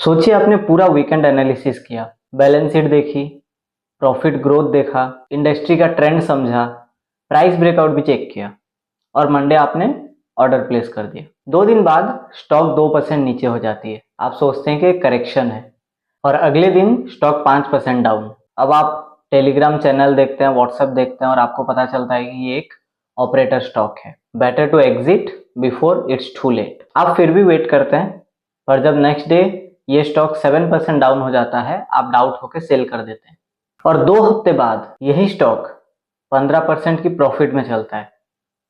सोचिए आपने पूरा वीकेंड एनालिसिस किया, बैलेंस शीट देखी, प्रॉफिट ग्रोथ देखा, इंडस्ट्री का ट्रेंड समझा, प्राइस ब्रेकआउट भी चेक किया और मंडे आपने ऑर्डर प्लेस कर दिया। 2 दिन बाद स्टॉक 2% नीचे हो जाती है। आप सोचते हैं कि करेक्शन है और अगले दिन स्टॉक 5% डाउन। अब आप टेलीग्राम चैनल देखते हैं, व्हाट्सएप देखते हैं और आपको पता चलता है कि ये एक ऑपरेटर स्टॉक है। Better to exit before it's too late. आप फिर भी वेट करते हैं, पर जब नेक्स्ट डे ये स्टॉक 7% डाउन हो जाता है, आप डाउट होकर सेल कर देते हैं और 2 हफ्ते बाद यही स्टॉक 15% की प्रॉफिट में चलता है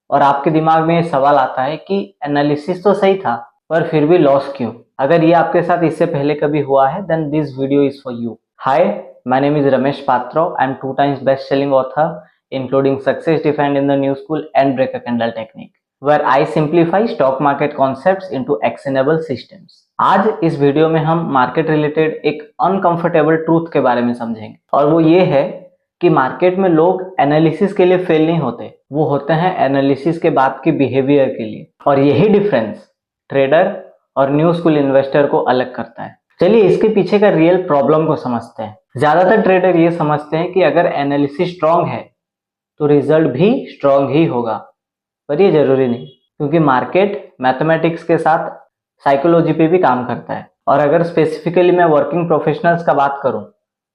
और आपके दिमाग में ये सवाल आता है कि एनालिसिस तो सही था पर फिर भी लॉस क्यों। अगर ये आपके साथ इससे पहले कभी हुआ है, then this video is for you. Hi, my name is Ramesh Patro. I am 2 times best selling author including Success Defined in the New School and Break a Candle Technique, where I simplify stock market concepts into actionable systems. आज इस video में हम market related एक uncomfortable truth के बारे में समझेंगे और वो ये है कि मार्केट में लोग एनालिसिस के लिए फेल नहीं होते, वो होते हैं एनालिसिस के बाद के बिहेवियर के लिए। और यही डिफरेंस ट्रेडर और न्यू स्कूल इन्वेस्टर को अलग करता है। चलिए इसके पीछे का रियल प्रॉब्लम को समझते हैं। ज्यादातर ट्रेडर ये समझते हैं कि अगर एनालिसिस स्ट्रांग है तो रिजल्ट भी स्ट्रांग ही होगा, पर ये जरूरी नहीं, क्योंकि मार्केट मैथमेटिक्स के साथ साइकोलॉजी पे भी काम करता है। और अगर स्पेसिफिकली मैं वर्किंग प्रोफेशनल्स का बात करूं,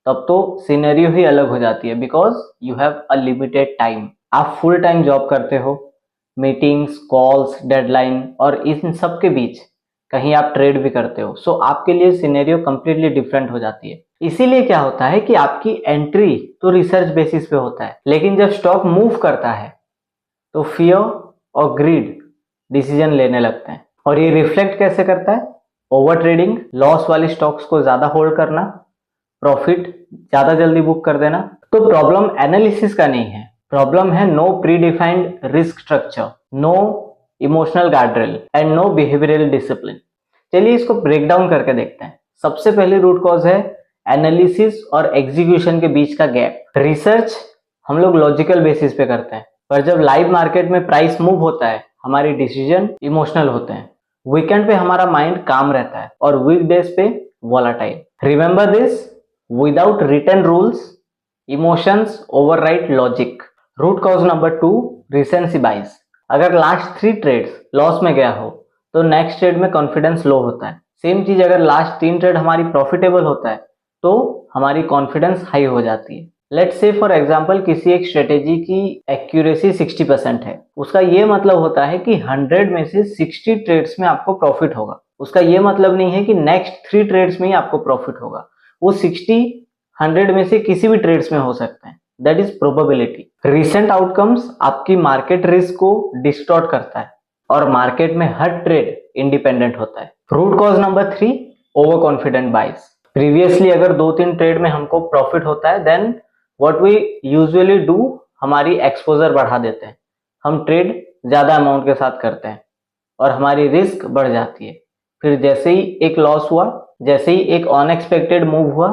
तब तो सिनेरियो ही अलग हो जाती है, because you have a limited time. आप फुल टाइम जॉब करते हो, मीटिंग्स, कॉल्स, डेडलाइन और इन सब के बीच कहीं आप ट्रेड भी करते हो, सो आपके लिए सिनेरियो कंप्लीटली डिफरेंट हो जाती है। इसीलिए क्या होता है कि आपकी एंट्री तो रिसर्च बेसिस पे होता है, लेकिन जब स्टॉक मूव करता है तो फियर और ग्रीड डिसीजन लेने लगते हैं। और ये रिफ्लेक्ट कैसे करता है? ओवर ट्रेडिंग, लॉस वाली स्टॉक्स को ज्यादा होल्ड करना, प्रॉफिट ज्यादा जल्दी बुक कर देना। तो प्रॉब्लम एनालिसिस का नहीं है, प्रॉब्लम है no predefined risk structure, no emotional guardrail and no behavioural discipline. चलिए इसको ब्रेक डाउन करके देखते हैं। सबसे पहले रूट कॉज है एनालिसिस और एग्जीक्यूशन के बीच का गैप। रिसर्च हम लोग लॉजिकल बेसिस पे करते हैं, पर जब लाइव मार्केट में प्राइस मूव होता है, हमारी डिसीजन इमोशनल होते हैं। वीकेंड पे हमारा माइंड काम रहता है और वीकडेज पे volatile. Remember this, without written rules emotions override logic. Root cause number 2, recency bias. अगर लास्ट 3 ट्रेड्स लॉस में गया हो तो नेक्स्ट ट्रेड में कॉन्फिडेंस लो होता है। सेम चीज अगर लास्ट 3 ट्रेड हमारी प्रॉफिटेबल होता है तो हमारी कॉन्फिडेंस हाई हो जाती है। लेट्स से फॉर एग्जांपल किसी एक स्ट्रेटेजी की एक्यूरेसी 60% है, उसका ये मतलब होता है कि 100 में से 60 ट्रेड्स में आपको प्रॉफिट होगा। उसका ये मतलब नहीं है कि नेक्स्ट 3 ट्रेड्स में ही आपको प्रॉफिट होगा, वो 60 100 में से किसी भी ट्रेड्स में हो सकते हैं। That is probability. Recent outcomes आपकी मार्केट रिस्क को डिस्टॉर्ट करता है और मार्केट में हर ट्रेड इंडिपेंडेंट होता है। Root cause number 3, over confident bias. Previously अगर 2-3 ट्रेड में हमको प्रॉफिट होता है, then what we usually do, हमारी एक्सपोजर बढ़ा देते हैं। हम ट्रेड ज्यादा अमाउंट के साथ करते हैं और हमारी रिस्क बढ़ जाती है। फिर जैसे ही एक लॉस हुआ, जैसे ही एक अनएक्सपेक्टेड मूव हुआ,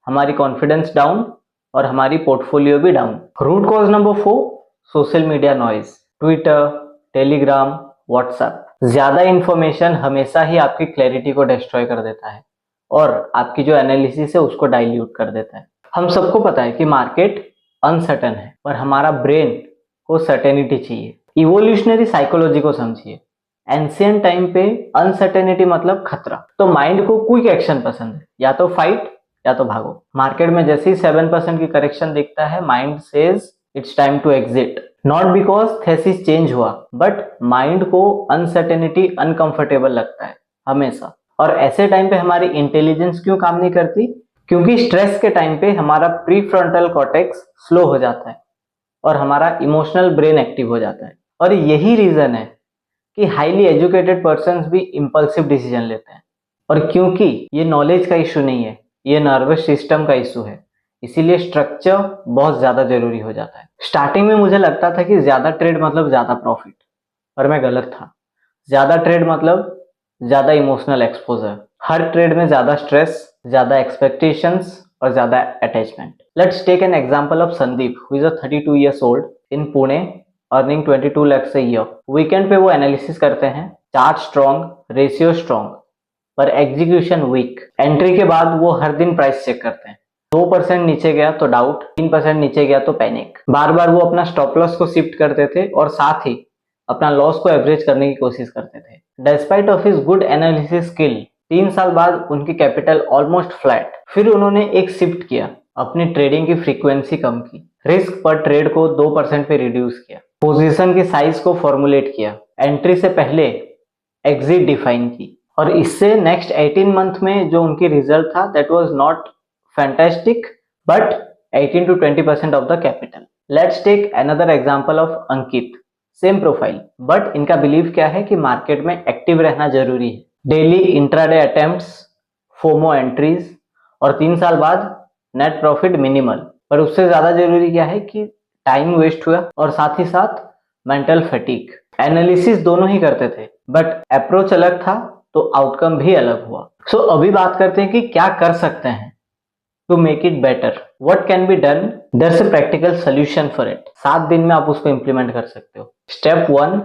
हमारी कॉन्फिडेंस डाउन और हमारी पोर्टफोलियो भी down. Root cause number 4, social media noise. Twitter, Telegram, WhatsApp. ज्यादा इंफॉर्मेशन हमेशा ही आपकी क्लैरिटी को डिस्ट्रॉय कर देता है और आपकी जो एनालिसिस है उसको डाइल्यूट कर देता है। हम सबको पता है कि मार्केट अनसर्टेन है, पर हमारा ब्रेन को सर्टेनिटी चाहिए। इवोल्यूशनरी साइकोलॉजी को समझिए। एंशिएंट टाइम पे अनसर्टेनिटी मतलब खतरा, तो माइंड को क्विक एक्शन पसंद है, या तो फाइट या तो भागो। मार्केट में जैसे ही 7% की करेक्शन दिखता है, mind says it's time to exit. Not because thesis change हुआ, बट माइंड को अनसर्टेनिटी अनकंफर्टेबल लगता है हमेशा। और ऐसे टाइम पे हमारी इंटेलिजेंस क्यों काम नहीं करती? क्योंकि स्ट्रेस के टाइम पे हमारा प्री फ्रंटल कॉर्टेक्स स्लो हो जाता है और हमारा इमोशनल ब्रेन एक्टिव हो जाता है। और यही रीजन है कि हाईली एजुकेटेड पर्सन्स भी इंपल्सिव डिसीजन लेते हैं। और क्योंकि ये नॉलेज का इशू नहीं है, ये नर्वस सिस्टम का इशू है, इसीलिए स्ट्रक्चर बहुत ज्यादा जरूरी हो जाता है। स्टार्टिंग में मुझे लगता था कि ज्यादा ट्रेड मतलब ज्यादा प्रॉफिट, पर मैं गलत था। ज्यादा ट्रेड मतलब ज्यादा इमोशनल एक्सपोजर, हर ट्रेड में ज्यादा स्ट्रेस, ज्यादा एक्सपेक्टेशंस और ज्यादा attachment. Let's take an example of Sandeep, who is a 32 years old in Pune, earning 22 lakhs a year। Weekend पे वो एनालिसिस करते हैं, चार्ट स्ट्रॉन्ग, रेशियो स्ट्रॉन्ग, पर एग्जीक्यूशन वीक। एंट्री के बाद वो हर दिन प्राइस चेक करते हैं। 2% नीचे गया तो डाउट, 3% नीचे गया तो पैनिक। बार बार वो अपना स्टॉप लॉस को शिफ्ट करते थे और साथ ही अपना लॉस को एवरेज करने की कोशिश करते थे। Despite of his good analysis skill, 3 साल बाद उनकी कैपिटल ऑलमोस्ट फ्लैट। फिर उन्होंने एक शिफ्ट किया, अपनी ट्रेडिंग की फ्रीक्वेंसी कम की, रिस्क पर ट्रेड को 2% पे रिड्यूस किया, पोजीशन की साइज को फॉर्मुलेट किया, एंट्री से पहले एग्जिट डिफाइन की। और इससे नेक्स्ट 18 मंथ में जो उनकी रिजल्ट था that was not fantastic but 18 to 20% of the capital. Let's take another example of Ankit, same profile but इनका बिलीव क्या है कि मार्केट में एक्टिव रहना जरूरी है, daily intraday attempts, FOMO entries और 3 साल बाद नेट प्रॉफिट मिनिमल। पर उससे ज्यादा जरूरी क्या है कि टाइम वेस्ट हुआ और साथ ही साथ मेंटल फटीग। एनालिसिस दोनों ही करते थे बट अप्रोच अलग था तो आउटकम भी अलग हुआ। सो अभी बात करते हैं कि क्या कर सकते हैं to make it better, what can be done. There is a practical solution for it. 7 दिन में आप उसको इंप्लीमेंट कर सकते हो। Step 1,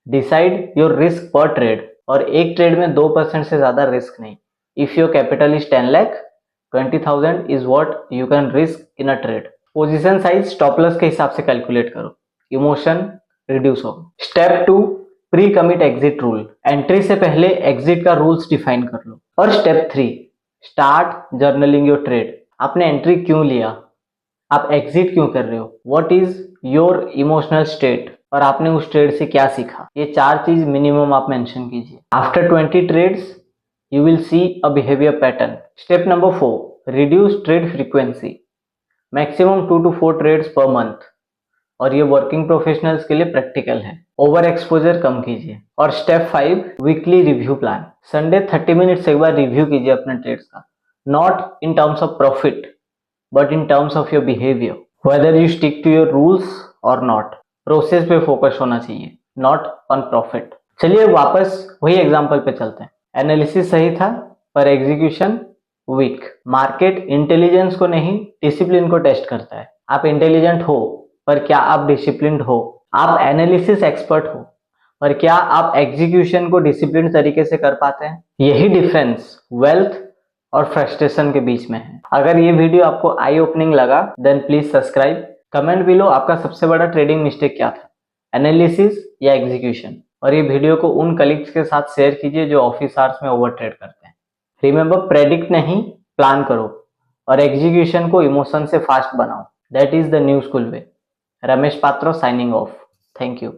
decide your risk per trade, और एक ट्रेड में 2% से ज्यादा रिस्क नहीं। If your capital is 10 lakh, 20,000 is what you can risk in a trade. Position size stop loss के हिसाब से कैलकुलेट करो, इमोशन रिड्यूस होगा। Step 2, pre commit exit rule, entry से पहले एग्जिट का रूल्स डिफाइन कर लो। और step 3, start journaling your trade. आपने एंट्री क्यों लिया, आप एग्जिट क्यों कर रहे हो, what is your emotional state, और आपने उस ट्रेड से क्या सीखा। ये 4 चीज मिनिमम आप मेंशन कीजिए। After 20 trades you will see a behaviour pattern. Step number 4, reduce trade frequency, maximum 2 to 4 trades per month, और ये वर्किंग प्रोफेशनल्स के लिए प्रैक्टिकल है। ओवर एक्सपोजर कम कीजिए। और step 5, weekly review plan. Sunday 30 minutes एक बार रिव्यू कीजिए अपने ट्रेड्स का, not in terms of profit but in terms of your behaviour, whether you stick to your rules और नॉट। प्रोसेस पे फोकस होना चाहिए, नॉट ऑन प्रॉफिट। चलिए वापस वही एग्जांपल पे चलते हैं। एनालिसिस सही था पर एग्जीक्यूशन वीक। मार्केट इंटेलिजेंस को नहीं डिसिप्लिन को टेस्ट करता है। आप इंटेलिजेंट हो पर क्या आप डिसिप्लिन्ड हो। आप एनालिसिस एक्सपर्ट हो पर क्या आप एग्जीक्यूशन को डिसिप्लिन तरीके से कर पाते हैं। यही डिफरेंस वेल्थ और फ्रस्ट्रेशन के बीच में है। अगर ये वीडियो आपको आई ओपनिंग लगा then please subscribe. Comment below आपका सबसे बड़ा ट्रेडिंग मिस्टेक क्या था, एनालिसिस या एग्जीक्यूशन। और ये वीडियो को उन कलीग्स के साथ शेयर कीजिए जो ऑफिस आवर्स में ओवर ट्रेड करते हैं। रिमेंबर, प्रेडिक्ट नहीं प्लान करो और एग्जीक्यूशन को इमोशन से फास्ट बनाओ। That is the new school way. Ramesh Patro signing off. Thank you.